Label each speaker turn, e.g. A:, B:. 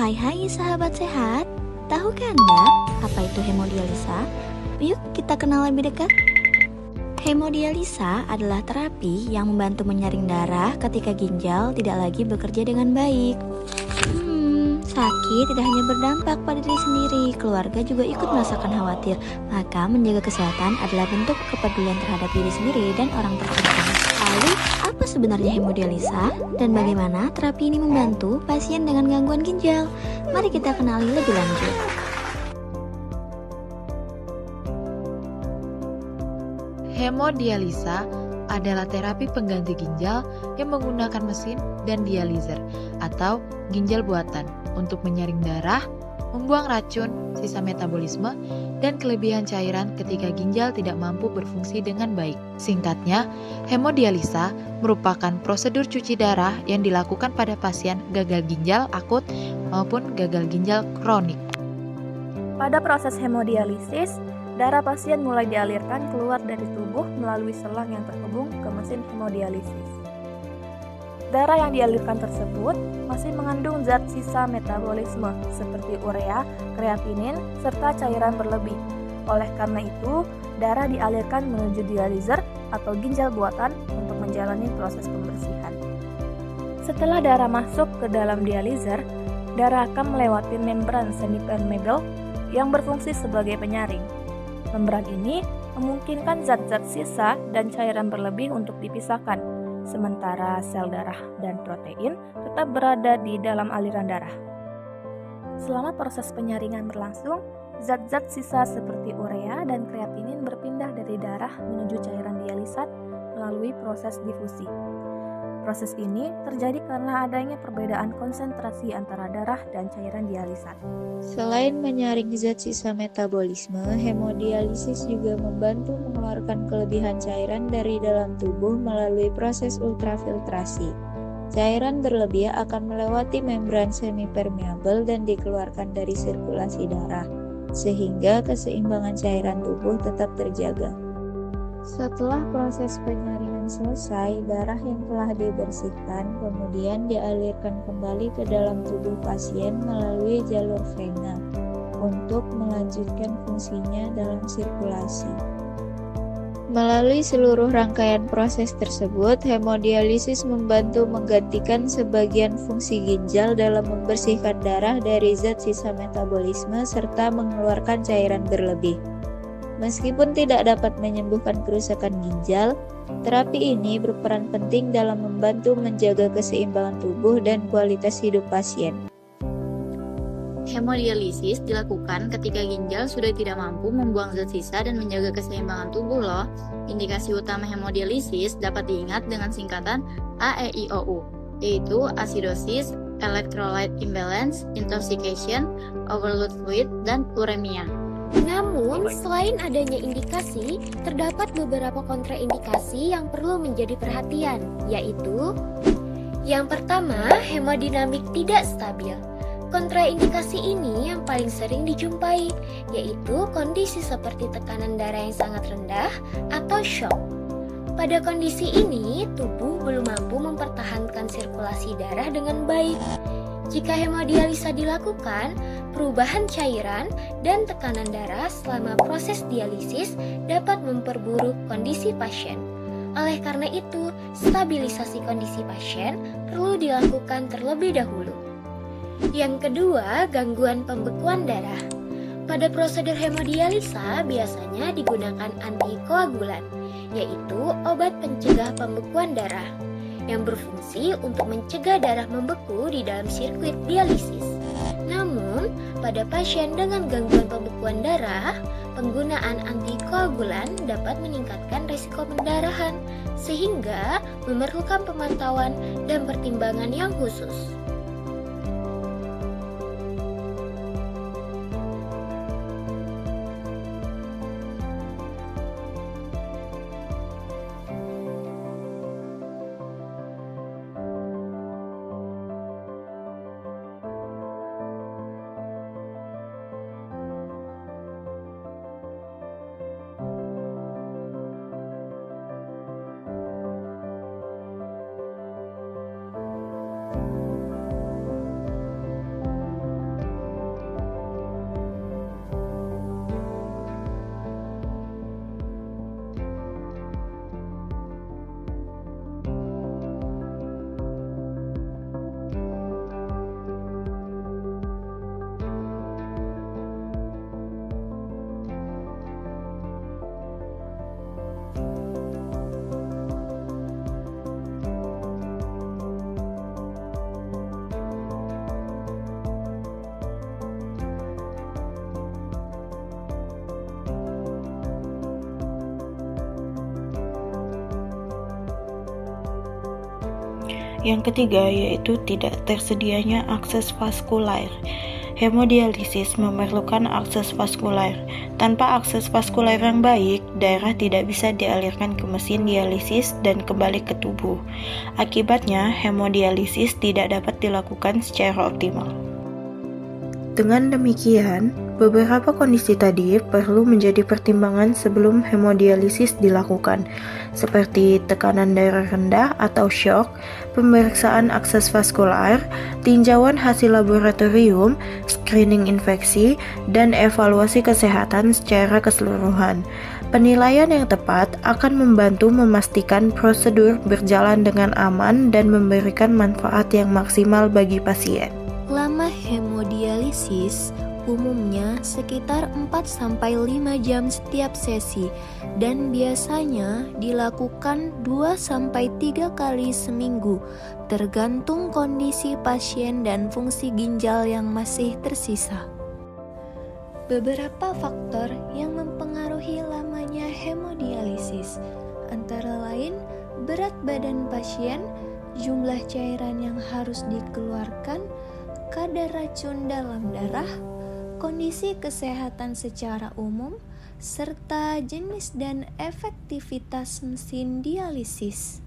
A: Hai sahabat sehat, tahukah Anda apa itu hemodialisa? Yuk kita kenal lebih dekat. Hemodialisa adalah terapi yang membantu menyaring darah ketika ginjal tidak lagi bekerja dengan baik. Sakit tidak hanya berdampak pada diri sendiri, keluarga juga ikut merasakan khawatir. Maka menjaga kesehatan adalah bentuk kepedulian terhadap diri sendiri dan orang tercinta. Lalu, apa sebenarnya hemodialisa dan bagaimana terapi ini membantu pasien dengan gangguan ginjal? Mari kita kenali lebih lanjut.
B: Hemodialisa adalah terapi pengganti ginjal yang menggunakan mesin dan dializer atau ginjal buatan untuk menyaring darah, membuang racun, sisa metabolisme, dan kelebihan cairan ketika ginjal tidak mampu berfungsi dengan baik. Singkatnya, hemodialisa merupakan prosedur cuci darah yang dilakukan pada pasien gagal ginjal akut maupun gagal ginjal kronik.
C: Pada proses hemodialisis, darah pasien mulai dialirkan keluar dari tubuh melalui selang yang terhubung ke mesin hemodialisis. Darah yang dialirkan tersebut masih mengandung zat sisa metabolisme seperti urea, kreatinin, serta cairan berlebih. Oleh karena itu, darah dialirkan menuju dializer atau ginjal buatan untuk menjalani proses pembersihan. Setelah darah masuk ke dalam dializer, darah akan melewati membran semipermeable yang berfungsi sebagai penyaring. Membran ini memungkinkan zat-zat sisa dan cairan berlebih untuk dipisahkan, sementara sel darah dan protein tetap berada di dalam aliran darah. Selama proses penyaringan berlangsung, zat-zat sisa seperti urea dan kreatinin berpindah dari darah menuju cairan dialisat melalui proses difusi. Proses ini terjadi karena adanya perbedaan konsentrasi antara darah dan cairan dialisat.
D: Selain menyaring zat sisa metabolisme, hemodialisis juga membantu mengeluarkan kelebihan cairan dari dalam tubuh melalui proses ultrafiltrasi. Cairan berlebih akan melewati membran semipermeable dan dikeluarkan dari sirkulasi darah, sehingga keseimbangan cairan tubuh tetap terjaga. Setelah proses penyaringan selesai, darah yang telah dibersihkan kemudian dialirkan kembali ke dalam tubuh pasien melalui jalur vena untuk melanjutkan fungsinya dalam sirkulasi. Melalui seluruh rangkaian proses tersebut, hemodialisis membantu menggantikan sebagian fungsi ginjal dalam membersihkan darah dari zat sisa metabolisme serta mengeluarkan cairan berlebih. Meskipun tidak dapat menyembuhkan kerusakan ginjal, terapi ini berperan penting dalam membantu menjaga keseimbangan tubuh dan kualitas hidup pasien.
E: Hemodialisis dilakukan ketika ginjal sudah tidak mampu membuang zat sisa dan menjaga keseimbangan tubuh loh. Indikasi utama hemodialisis dapat diingat dengan singkatan AEIOU, yaitu acidosis, electrolyte imbalance, intoxication, overload fluid, dan uremia.
F: Namun, selain adanya indikasi, terdapat beberapa kontraindikasi yang perlu menjadi perhatian, yaitu yang pertama, hemodinamik tidak stabil. Kontraindikasi ini yang paling sering dijumpai, yaitu kondisi seperti tekanan darah yang sangat rendah atau shock. Pada kondisi ini, tubuh belum mampu mempertahankan sirkulasi darah dengan baik. Jika hemodialisa dilakukan, perubahan cairan dan tekanan darah selama proses dialisis dapat memperburuk kondisi pasien. Oleh karena itu, stabilisasi kondisi pasien perlu dilakukan terlebih dahulu. Yang kedua, gangguan pembekuan darah. Pada prosedur hemodialisa biasanya digunakan antikoagulan, yaitu obat pencegah pembekuan darah yang berfungsi untuk mencegah darah membeku di dalam sirkuit dialisis. Namun, pada pasien dengan gangguan pembekuan darah, penggunaan antikoagulan dapat meningkatkan risiko pendarahan, sehingga memerlukan pemantauan dan pertimbangan yang khusus.
G: Yang ketiga yaitu tidak tersedianya akses vaskular. Hemodialisis memerlukan akses vaskular. Tanpa akses vaskular yang baik, darah tidak bisa dialirkan ke mesin dialisis dan kembali ke tubuh. Akibatnya, hemodialisis tidak dapat dilakukan secara optimal. Dengan demikian, beberapa kondisi tadi perlu menjadi pertimbangan sebelum hemodialisis dilakukan, seperti tekanan darah rendah atau shock, pemeriksaan akses vaskular, tinjauan hasil laboratorium, screening infeksi, dan evaluasi kesehatan secara keseluruhan. Penilaian yang tepat akan membantu memastikan prosedur berjalan dengan aman dan memberikan manfaat yang maksimal bagi pasien.
A: Lama hemodialisis umumnya sekitar 4-5 jam setiap sesi dan biasanya dilakukan 2-3 kali seminggu tergantung kondisi pasien dan fungsi ginjal yang masih tersisa. Beberapa faktor yang mempengaruhi lamanya hemodialisis antara lain berat badan pasien, jumlah cairan yang harus dikeluarkan, kadar racun dalam darah, kondisi kesehatan secara umum, serta jenis dan efektivitas mesin dialisis.